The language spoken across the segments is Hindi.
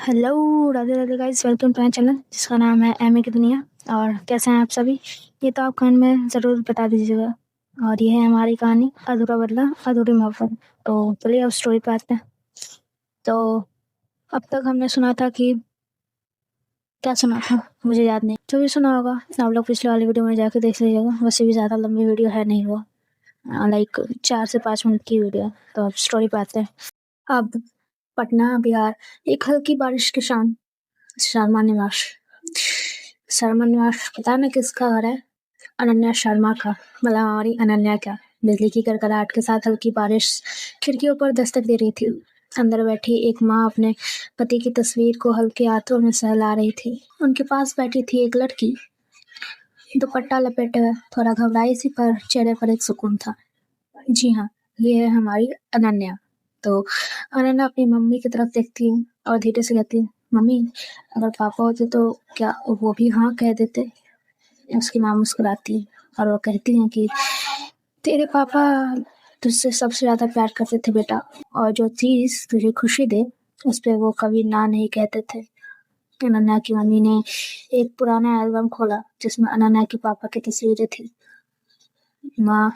Hello, Radhe Radhe guys, welcome to my channel जिसका नाम है एम ए की दुनिया। और कैसे हैं आप सभी? ये तो आप कमेंट में ज़रूर बता दीजिएगा। और ये है हमारी कहानी अधूरा बदला अधूरी मोहब्बत। तो चलिए अब स्टोरी पे आते हैं। तो अब तक हमने सुना था कि क्या सुना था मुझे याद नहीं, जो भी सुना होगा आप लोग पिछले वाली वीडियो में जाके देख लीजिएगा। वैसे भी ज़्यादा लंबी वीडियो है नहीं वो, लाइक 4 से 5 मिनट की वीडियो है। तो अब स्टोरी पे आते हैं। अब पटना बिहार, एक हल्की बारिश के शाम, शर्मा निवास। शर्मा निवास पता न किसका घर है? अनन्या शर्मा का। मतलब हमारी अनन्या का। बिजली की कड़कड़ाहट के साथ हल्की बारिश खिड़कियों पर दस्तक दे रही थी। अंदर बैठी एक माँ अपने पति की तस्वीर को हल्के हाथों में सहला रही थी। उनके पास बैठी थी एक लड़की, दुपट्टा लपेटे हुए, थोड़ा घबराई सी, पर चेहरे पर एक सुकून था। जी हाँ, ये है हमारी अनन्या। तो अनन्या अपनी मम्मी की तरफ देखती है और धीरे से कहती है, मम्मी अगर पापा होते तो क्या वो भी हाँ कह देते? उसकी माँ मुस्कुराती है और वो कहती हैं कि तेरे पापा तुझसे सबसे ज़्यादा प्यार करते थे बेटा, और जो चीज़ तुझे खुशी दे उस पर वो कभी ना नहीं कहते थे। अनन्या की मम्मी ने एक पुराना एल्बम खोला जिसमें अनन्या के पापा की तस्वीरें थी। माँ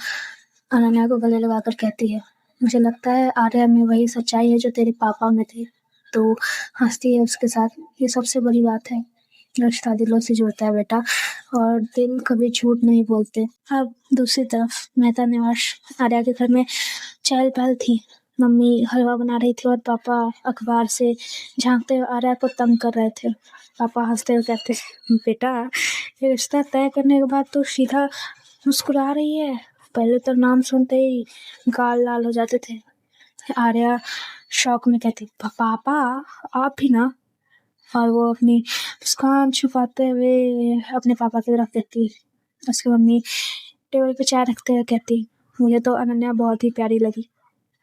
अनन्या को गले लगाकर कहती है, मुझे लगता है आर्या में वही सच्चाई है जो तेरे पापा में थी। तो हंसती है उसके साथ। ये सबसे बड़ी बात है, रिश्ता दिलों से जुड़ता है बेटा, और दिल कभी झूठ नहीं बोलते। अब दूसरी तरफ मेहता निवास, आर्या के घर में चहल पहल थी। मम्मी हलवा बना रही थी और पापा अखबार से झांकते हुए आर्या को तंग कर रहे थे। पापा हंसते हुए कहते, बेटा ये रिश्ता तय करने के बाद तो सीधा मुस्कुरा रही है, पहले तो नाम सुनते ही गाल लाल हो जाते थे। आर्या शौक में कहती, पापा आप भी ना? और वो अपनी मुस्कान छुपाते हुए अपने पापा की तरफ देखती। उसकी मम्मी टेबल पे चाय रखते हुए कहती, मुझे तो अनन्या बहुत ही प्यारी लगी,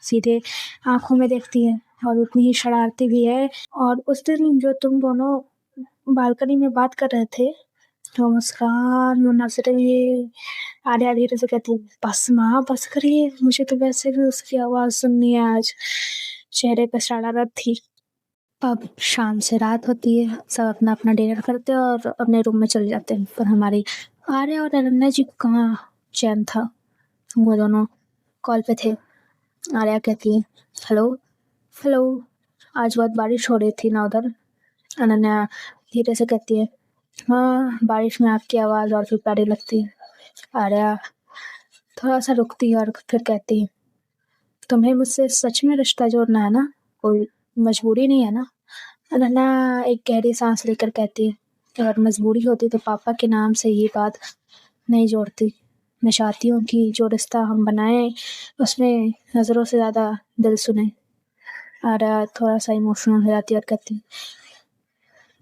सीधे आंखों में देखती है और उतनी ही शरारती भी है। और उस दिन जो तुम दोनों बालकनी में बात कर रहे थे, तो मुस्कान मुन्ना ये आर्या धीरे से कहती, बस माँ बस करिए, मुझे तो वैसे भी उसकी आवाज़ सुननी है आज। चेहरे पे शरारत थी। अब शाम से रात होती है, सब अपना अपना डिनर करते हैं और अपने रूम में चले जाते हैं, पर हमारी आर्या और अनन्या जी को कहाँ चैन था। वो दोनों कॉल पे थे। आर्या कहती है, हेलो हेलो, आज बहुत बारिश हो रही थी ना उधर? अनन्या धीरे से कहती है, हाँ बारिश में आपकी आवाज़ और भी प्यारी लगती है। आर्या थोड़ा सा रुकती है और फिर कहती है, तुम्हें मुझसे सच में रिश्ता जोड़ना है ना, कोई मजबूरी नहीं है ना? अनन्या एक गहरी सांस लेकर कहती है, अगर मजबूरी होती तो पापा के नाम से ये बात नहीं जोड़ती। मैं चाहती हूँ कि जो रिश्ता हम बनाए उसमें नज़रों से ज़्यादा दिल सुने। आर्या थोड़ा सा इमोशनल हो जाती है और कहती है,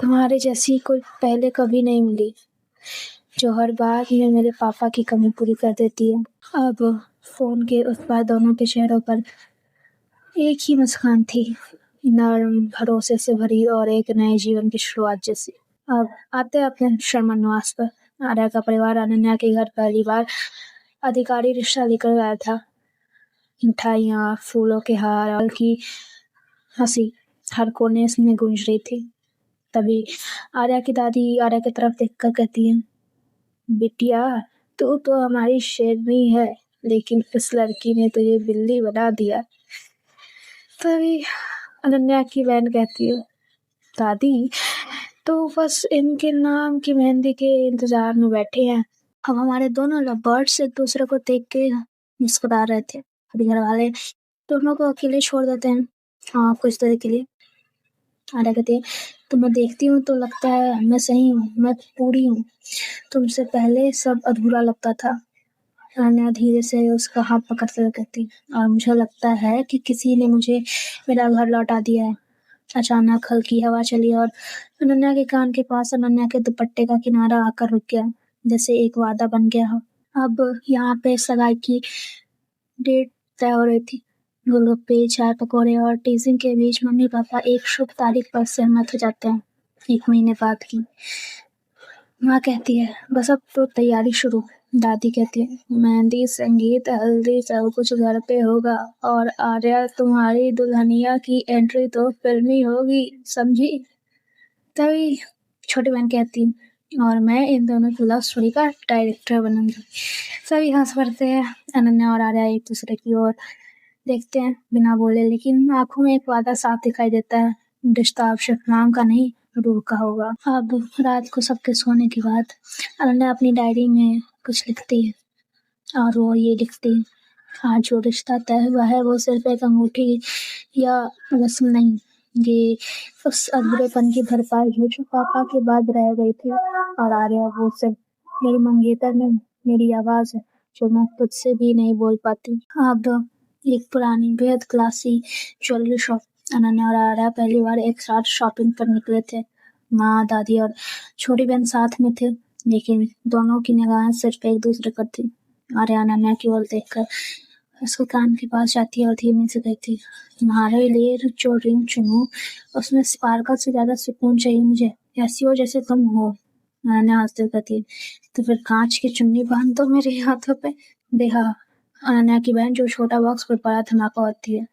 तुम्हारे जैसी कोई पहले कभी नहीं मिली, जो हर बात में मेरे पापा की कमी पूरी कर देती है। अब फोन के उस पार दोनों के चेहरों पर एक ही मुस्कान थी, नर्म भरोसे से भरी और एक नए जीवन की शुरुआत जैसी। अब आते हैं अपने शर्मा निवास पर। आर्या का परिवार अनन्या के घर पहली बार अधिकारी रिश्ता लेकर आया था। मिठाइयाँ, फूलों के हार, हल्की हंसी हर कोने में गूंज रही थी। तभी आर्या की दादी आर्या की तरफ देखकर कहती है, बिटिया तू तो हमारी शेरनी है, लेकिन इस लड़की ने तुझे बिल्ली बना दिया। तभी अनन्या की बहन कहती है, दादी तो बस इनके नाम की मेहंदी के इंतजार में बैठे हैं। अब हमारे दोनों लवर्स एक दूसरे को देख के मुस्कुरा रहे थे। अभी घर वाले दोनों को अकेले छोड़ देते हैं, हाँ कुछ देर के लिए। आर्या कहती है, तुम्हें देखती हूँ तो लगता है मैं सही हूँ, मैं पूरी हूँ, तुमसे पहले सब अधूरा लगता था। अनन्या धीरे से उसका हाथ पकड़ते हुए कहती, और मुझे लगता है कि किसी ने मुझे मेरा घर लौटा दिया है। अचानक हल्की हवा चली और अनन्या के कान के पास अनन्या के दुपट्टे का किनारा आकर रुक गया, जैसे एक वादा बन गया हो। अब यहाँ पे सगाई की डेट तय हो रही थी। गोलगप्पे, चाय, पकौड़े और टीजिंग के बीच मम्मी पापा एक शुभ तारीख पर सहमत हो जाते हैं, 1 महीने बाद की। माँ कहती है, बस अब तो तैयारी शुरू, दादी कहती है, मेहंदी संगीत हल्दी सब कुछ घर पे होगा और आर्या तुम्हारी दुल्हनिया की एंट्री तो फिल्मी होगी, समझी। तभी छोटी बहन कहती है, और मैं इन दोनों की लव स्टोरी का डायरेक्टर बनूंगी। सभी हंस पड़ते हैं। अनन्या और आर्या एक दूसरे की ओर देखते हैं बिना बोले, लेकिन आंखों में एक वादा साफ दिखाई देता है, रिश्ता अब सिर्फ नाम का नहीं रूह का होगा। अब रात को सबके सोने के बाद अनन्या अपनी डायरी में कुछ लिखती है, और वो ये लिखती है, आज जो रिश्ता तय हुआ है वो सिर्फ एक अंगूठी या रस्म नहीं, ये उस अधूरेपन की भरपाई है जो पापा के बाद रह गई थी। और आर्या वो सिर्फ मेरी मंगेतर नहीं, मेरी आवाज है जो मैं तुझसे भी नहीं बोल पाती। अब एक पुरानी बेहद क्लासी ज्वेलरी शॉप। अनन्या और आर्या पहली बार एक साथ शॉपिंग पर निकले थे। माँ, दादी और छोटी बहन साथ में थे, लेकिन दोनों की निगाहें सिर्फ एक दूसरे पर थी। आर्या अनन्या की ओर देखकर उसके कान के पास जाती है और धीमे से कहती, तुम्हारे लिए जो रिंग चुनूं उसमें स्पार्कल से ज्यादा सुकून चाहिए मुझे, ऐसी हो जैसे तुम हो। अनन्या हंसते हुए कहती, तो फिर कांच की चुन्नी बांध दो मेरे हाथों पे। देहा अनन्या की बहन जो छोटा बॉक्स पर बड़ा धमाका होती है।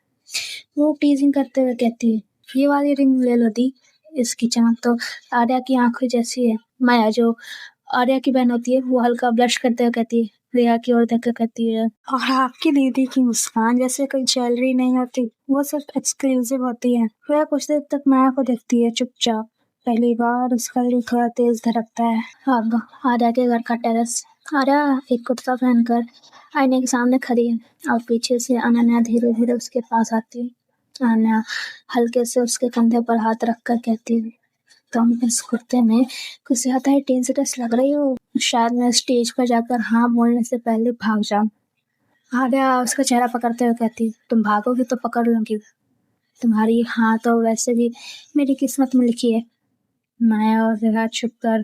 वो टीजिंग करते हुए कहती है, ये वाली रिंग ले लो दी, इसकी चमक तो आर्या की आंखों जैसी है। माया जो आर्या की बहन होती है वो हल्का ब्लश करते हुए कहती है, रिया की ओर देखकर कहती है, और आपकी दीदी की मुस्कान जैसे कोई ज्वेलरी नहीं होती, वो सिर्फ एक्सक्लूसिव होती है। रिया कुछ देर तक माया को देखती है चुपचाप। पहली बार उसका दिल थोड़ा तेज धड़कता है। अब आर्या के घर का टेरेस। आर्या एक कुर्ता पहनकर आईने के सामने खड़ी है और पीछे से अनन्या धीरे धीरे उसके पास आती है। अनन्या हल्के से उसके कंधे पर हाथ रखकर कहती है, तुम इस कुर्ते में कुछ ज्यादा ही डेंजरस लग रही हो, शायद मैं स्टेज पर जाकर हाँ बोलने से पहले भाग जाऊं। आर्या उसका चेहरा पकड़ते हुए कहती, तुम भागोगी तो पकड़ लूंगी, तुम्हारी हाँ तो वैसे भी मेरी किस्मत में लिखी है। माया और रिया छुप कर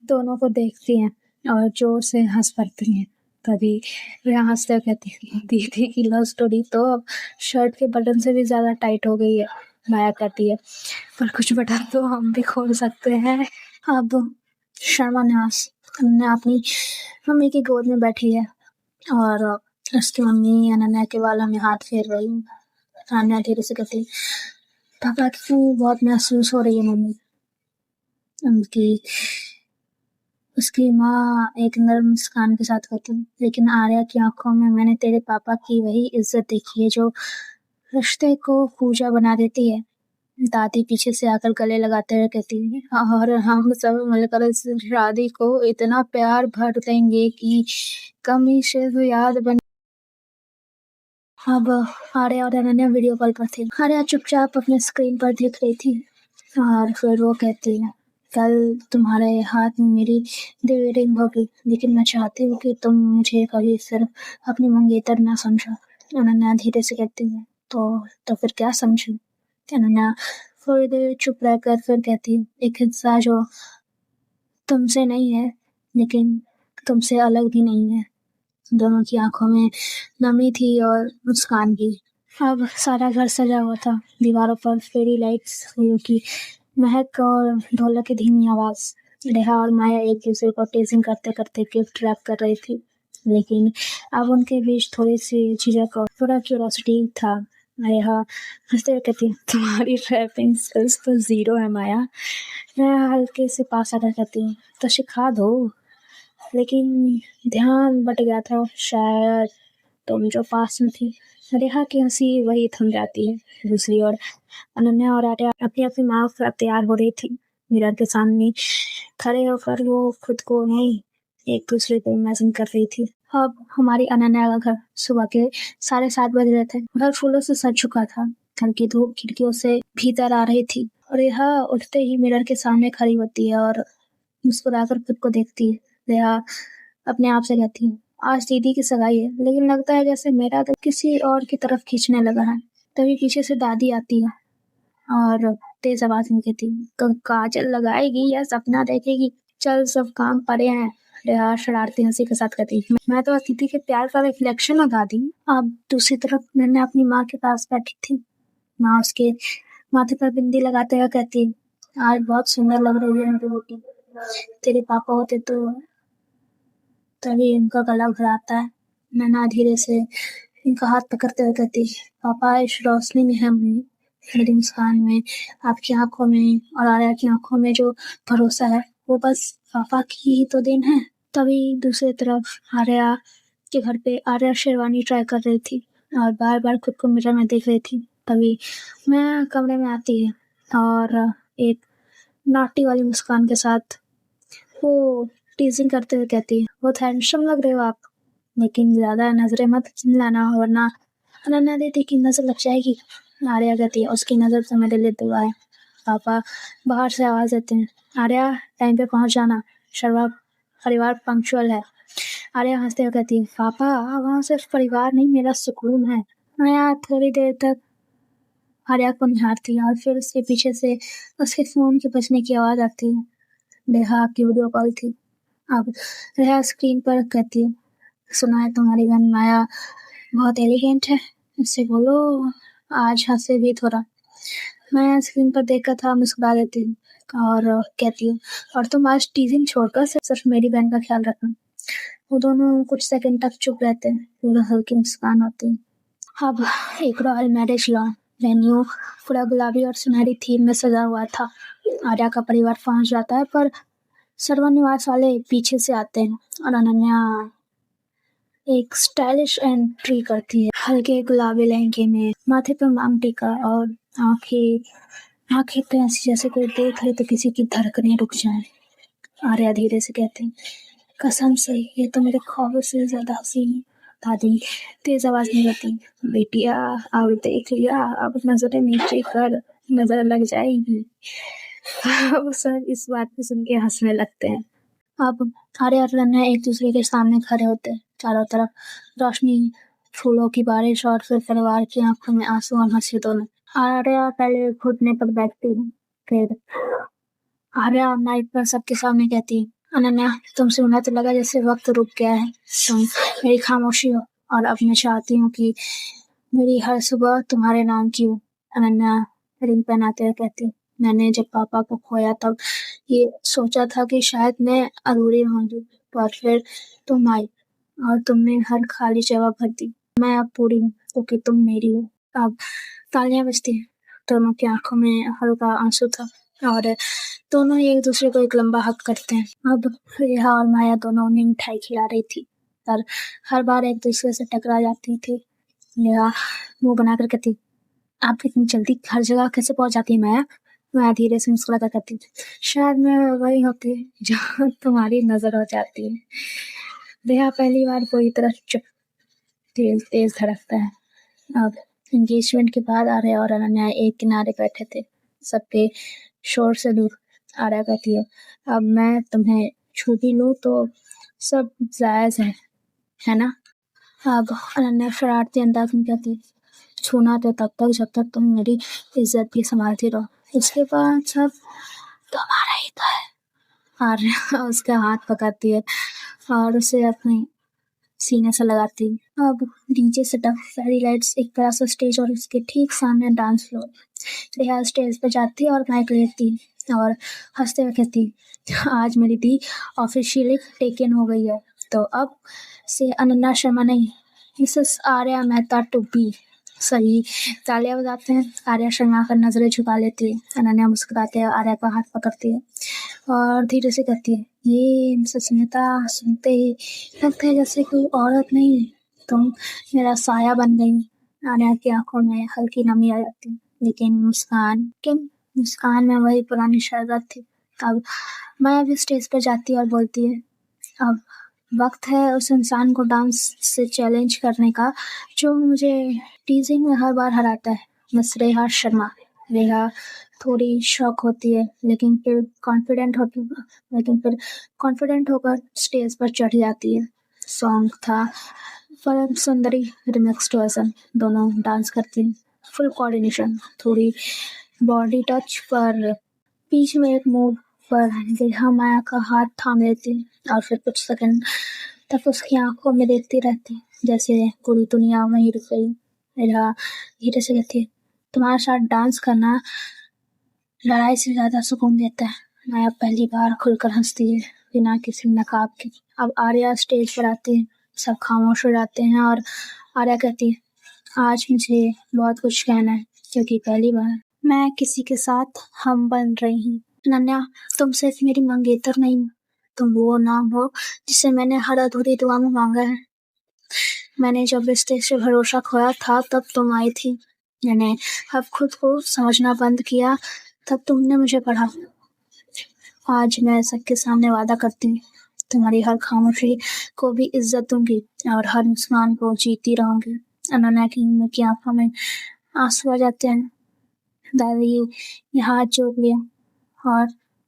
दोनों को देखती हैं और जोर से हंस पड़ती हैं। तभी रिया हंसते हुए कहती है, दीदी की लव स्टोरी तो अब शर्ट के बटन से भी ज्यादा टाइट हो गई है। माया कहती है, पर कुछ बटन तो हम भी खोल सकते हैं। अब शर्मान्यास अनन्या अपनी मम्मी की गोद में बैठी है और उसकी मम्मी अनन्या के बालों में हाथ फेर रही है। अनन्या धीरे से कहती, पापा की बहुत महसूस हो रही है मम्मी। उनकी उसकी माँ एक नर्म मुस्कान के साथ कहती, लेकिन आर्या की आंखों में मैंने तेरे पापा की वही इज्जत देखी है जो रिश्ते को पूजा बना देती है। दादी पीछे से आकर गले लगाते हुए कहती है, और हम सब मिलकर इस शादी को इतना प्यार भर देंगे कि कमी से तो याद बन। अब आर्या और अनन्या वीडियो कॉल पर थी। आर्या चुपचाप अपने स्क्रीन पर देख रही थी और फिर वो कहती है, कल तुम्हारे हाथ में मेरी दिव्य रिंग होगी, लेकिन मैं चाहती हूँ कि तुम मुझे कभी सिर्फ अपनी मंगेतर ना समझो। अनन्या धीरे से कहती है, तो फिर क्या समझूं। अनन्या थोड़ी देर चुप रहकर फिर कहती है, एक हिस्सा जो तुमसे नहीं है लेकिन तुमसे अलग भी नहीं है। दोनों की आंखों में नमी थी और मुस्कान की। अब सारा घर सजा हुआ था, दीवारों पर फेरी लाइट्स, फूलों की महक और ढोलक की धीमी आवाज। रेहा और माया एक दूसरे को टेजिंग करते करते गिफ्ट रैप कर रही थी, लेकिन अब उनके बीच थोड़ी सी झिझक और थोड़ा क्यूरोसिटी था। रेहा हंसते हुए कहती, तुम्हारी रैपिंग स्किल्स तो जीरो है माया। मैं हल्के से पास आकर कहती, तो सिखा दो। लेकिन ध्यान बट गया था, शायद तुम जो पास में थी। रेहा की हंसी वही थम जाती है। दूसरी ओर अनन्या और आर्या अपनी अपनी माँ पर तैयार हो रही थी। मिरर के सामने खड़े होकर वो खुद को नहीं, एक दूसरे को इमेजिन कर रही थी। अब हमारी अनन्या का घर सुबह के 7:30 बज रहे थे। घर फूलों से सज चुका था। हल्की धूप खिड़कियों से भीतर आ रही थी। रेहा उठते ही मिरर के सामने खड़ी होती है और मुस्कुराकर खुद को देखती है। रेहा अपने आप से कहती है, आज दीदी की सगाई है, लेकिन लगता है जैसे मेरा दिल किसी और की तरफ खींचने लगा है। तभी पीछे से दादी आती है और तेज आवाज में कहती, काजल लगाएगी या सपना देखेगी, चल सब काम पड़े हैं। रेहा शरारती हंसी के साथ कहती, मैं तो अतिथि के प्यार का रिफ्लेक्शन हूँ दादी। अब दूसरी तरफ मैंने अपनी माँ के पास बैठी थी। माँ उसके माथे पर बिंदी लगाते हुए कहती, आज बहुत सुंदर लग रही है मेरी बेटी, तेरे पापा होते तो तभी इनका गला घुराता है। नैना धीरे से इनका हाथ पकड़ते हुए कहती, पापा इस रोशनी में है मम्मी, मेरी मुस्कान में, आपकी आंखों में और आर्या की आंखों में जो भरोसा है वो बस पापा की ही तो देन है। तभी दूसरी तरफ आर्या के घर पे आर्या शेरवानी ट्राई कर रही थी और बार बार खुद को मिरर में देख रही थी। तभी मैं कमरे में आती है और एक नाटी वाली मुस्कान के साथ वो टीजिंग करते हुए कहती है, बहुत हैंडसम लग रहे हो आप, लेकिन ज्यादा नजरें मत लाना वरना अनन्या दीदी की नजर लग जाएगी। आर्या कहती है, उसकी नजर तो मेरे लिए दुआ है। पापा बाहर से आवाज देते हैं, आर्या टाइम पे पहुंच जाना, शर्मा परिवार पंक्चुअल है। आर्या हंसते हुए कहती है, पापा वहाँ सिर्फ परिवार नहीं मेरा सुकून है। आर्या थोड़ी देर तक आर्या को निहारती है और फिर उसके पीछे से उसके फोन के बजने की आवाज आती है। नेहा की वीडियो कॉल थी। अब नेहा स्क्रीन पर कहती है, सुना है तुम्हारी बहन माया बहुत एलिगेंट है, उससे बोलो आज हंसे भी थोड़ा। मैं स्क्रीन पर देखकर था मुस्कुरा देती हूँ और कहती हूँ, और तुम आज टीजिंग छोड़कर सिर्फ मेरी बहन का ख्याल रखना। वो दोनों कुछ सेकंड तक चुप रहते हैं, फिर हल्की मुस्कान होती है। अब एक रॉयल मैरिज लॉन वेन्यू पूरा गुलाबी और सुनहरी थीम में सजा हुआ था। आर्या का परिवार पहुंच जाता है पर सर्वनिवास वाले पीछे से आते हैं और अनन्या एक स्टाइलिश एंट्री करती है, हल्के गुलाबी लहंगे में, माथे पर मांग टीका और आंखें आंखें पे ऐसी जैसे कोई देख ले तो किसी की धड़कनें रुक जाए। आर्या धीरे से कहती, कसम से ये तो मेरे ख्वाबों से ज्यादा हसीन है। दादी तेज आवाज में कहती, बेटिया अब देख लिया, अब नजरें नीचे कर, नजर लग जाएगी। अब सब इस बात को सुन के हंसने लगते हैं। अब आर्या और अनन्या एक दूसरे के सामने खड़े होते हैं, चारों तरफ रोशनी, फूलों की बारिश और फिर परिवार की आंखों में आंसू और हंसी दोनों। आर्या पहले घुटने पर बैठती है, फिर आर्या माइक पर सबके सामने कहती है, अनन्या तुमसे उन्हें तो लगा जैसे वक्त रुक गया है, तुम मेरी खामोशी हो और अब मैं चाहती हूँ कि मेरी हर सुबह तुम्हारे नाम की हो। अनन्या रिंग पहनाते हुए कहती, मैंने जब पापा को खोया तब ये सोचा था कि शायद मैं अधूरी होंगी, पर फिर तुम आई और तुमने हर खाली जगह भर दी। मैं अब पूरी हूँ क्योंकि तुम मेरी हो। अब तालियां बजती हैं, दोनों की आंखों में हल्का आंसू था और दोनों एक दूसरे को एक लंबा हक करते हैं। अब रेहा और माया दोनों उन्हें मिठाई खिला रही थी पर हर बार एक दूसरे से टकरा जाती थी। नेहा मुंह बनाकर कहती, आप इतनी जल्दी हर जगह कैसे पहुंच जाती है माया? मैं धीरे से मुस्कुरा कर कहती, शायद मैं वही होती जहाँ तुम्हारी नजर हो जाती है। नेहा पहली बार पूरी तरह चुप, तेज तेज धड़कता है। अब एंगेजमेंट के बाद आर्या और अनन्या एक किनारे बैठे थे, सबके शोर से दूर। आर्या कहती अब मैं तुम्हें छू भी लूं तो सब जायज है ना? अब अनन्या शरारती अंदाज में कहती, छूना तो तब तक जब तक तुम मेरी इज्जत भी संभालती रहो, उसके बाद सब तुम्हारा ही तो है। आर्या उसका हाथ पकड़ती है और उसे अपने सीने से लगाती। अब डीजे सेटअप, फेरी लाइट्स, एक बड़ा सा स्टेज और उसके ठीक सामने डांस फ्लोर। रेहा स्टेज पर जाती और माइक लेती और हंसते हुए कहती, आज मेरी दी ऑफिशियली टेकन हो गई है, तो अब से अनन्या शर्मा नहीं, Mrs Arya Mehta to be. सही तालियां बजाते हैं। आर्या शर्मा कर नजरें झुका लेती है। अनन्या मुस्कुराते हैं, आर्या का हाथ पकड़ती है और धीरे से कहती है, ये मिसेस मेहता सुनते ही लगता है जैसे कोई औरत नहीं, तुम मेरा साया बन गई। आर्या की आंखों में हल्की नमी आ जाती, लेकिन मुस्कान में वही पुरानी शरारत थी। अब मैं भी स्टेज पर जाती और बोलती है, अब वक्त है उस इंसान को डांस से चैलेंज करने का जो मुझे टीजिंग में हर बार हराता है, मिस रेहा शर्मा। रेहा थोड़ी शॉक होती है लेकिन फिर कॉन्फिडेंट होकर स्टेज पर चढ़ जाती है। सॉन्ग था परम सुंदरी रिमिक्स्ड वर्जन, दोनों डांस करती हैं, फुल कोऑर्डिनेशन, थोड़ी बॉडी टच पर बीच में एक मूव पर रेहा माया का हाथ थाम लेती और फिर कुछ सेकंड तक उसकी आंखों में देखती रहती जैसे पूरी दुनिया वहीं रुक गई। रेहा धीरे से कहती, तुम्हारे साथ डांस करना लड़ाई से ज्यादा सुकून देता है। माया पहली बार खुलकर हंसती है बिना किसी नकाब के। अब आर्या स्टेज पर आती है, सब खामोश हो जाते हैं और आर्या कहती है, आज मुझे बहुत कुछ कहना है क्योंकि पहली बार मैं किसी के साथ हम बन रही हूँ। अनन्या, तुम सिर्फ मेरी मंगेतर नहीं हो, तुम वो नाम हो जिसे मैंने हर अधूरी दुआ में मांगा है। मैंने जब रिश्ते से भरोसा खोया था तब तुम आई थी। मैंने अब खुद को समझना बंद किया तब तुमने मुझे पढ़ा। आज मैं सबके सामने वादा करती हूँ, तुम्हारी हर खामोशी को भी इज्जत दूंगी और हर मुस्कान को जीती रहूंगी। अनन्या की आंखों में आंसू आ जाते हैं। दादी ने हाथ जोड़ लिया और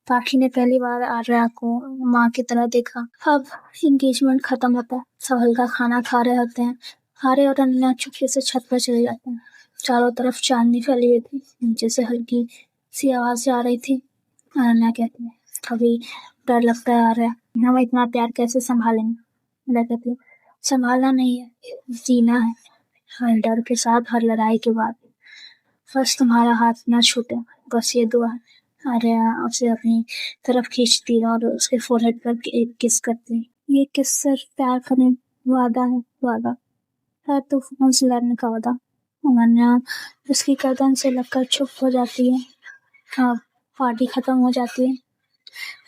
पाखी ने पहली बार आर्या को माँ की तरह देखा। अब एंगेजमेंट खत्म होता है, सब हल्का खाना खा रहे होते हैं। आर्या और अनन्या चुपके से छत पर चले जाते हैं। चारों तरफ चांदनी फैली हुई थी, नीचे से हल्की सी आवाज आ रही थी। अनन्या कहती है, कभी डर लगता है आर्या, हम इतना प्यार कैसे संभालेंगे। आर्या कहती है, संभालना नहीं है, जीना है, हर डर के साथ, हर लड़ाई के बाद। बस तुम्हारा हाथ ना छूटे, बस ये दुआ है। आर्या उसे अपनी तरफ खींचती है और उसके फोरहेड पर एक किस करती है। ये किस सिर्फ प्यार करने वादा है, वादा है तूफान से लड़ने का वादा। अनन्या उसकी गर्दन से लगकर चुप हो जाती है। अब पार्टी खत्म हो जाती है।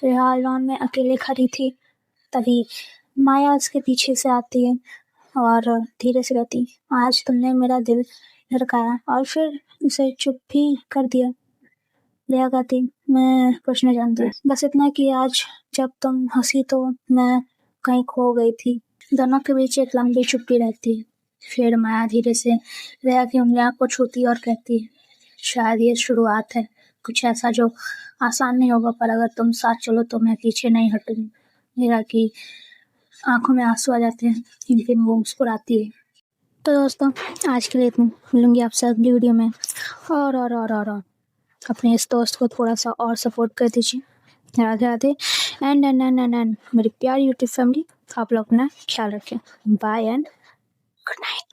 फिलहाल लॉन में अकेले खड़ी थी, तभी माया उसके पीछे से आती है और धीरे से कहती, आज तुमने मेरा दिल धड़काया और फिर उसे चुप भी कर दिया। दया कहती, मैं कुछ नहीं जानती, बस इतना कि आज जब तुम हंसी तो मैं कहीं खो गई थी। दोनों के बीच एक लंबी चुप्पी रहती है। फिर माया धीरे से दया की उंगलियों को छूती और कहती है, शायद ये शुरुआत है, कुछ ऐसा जो आसान नहीं होगा, पर अगर तुम साथ चलो तो मैं पीछे नहीं हटूंगी। दया की आंखों में आंसू आ जाते हैं, लेकिन वो मुस्कुराती है। तो दोस्तों, आज के लिए इतना, मिलूंगी आपसे अगली वीडियो में। और अपने इस दोस्त को थोड़ा सा और सपोर्ट कर दीजिए। राधे राधे। एंड मेरी प्यारी यूट्यूब फैमिली, आप लोग अपना ख्याल रखें। Bye and good night.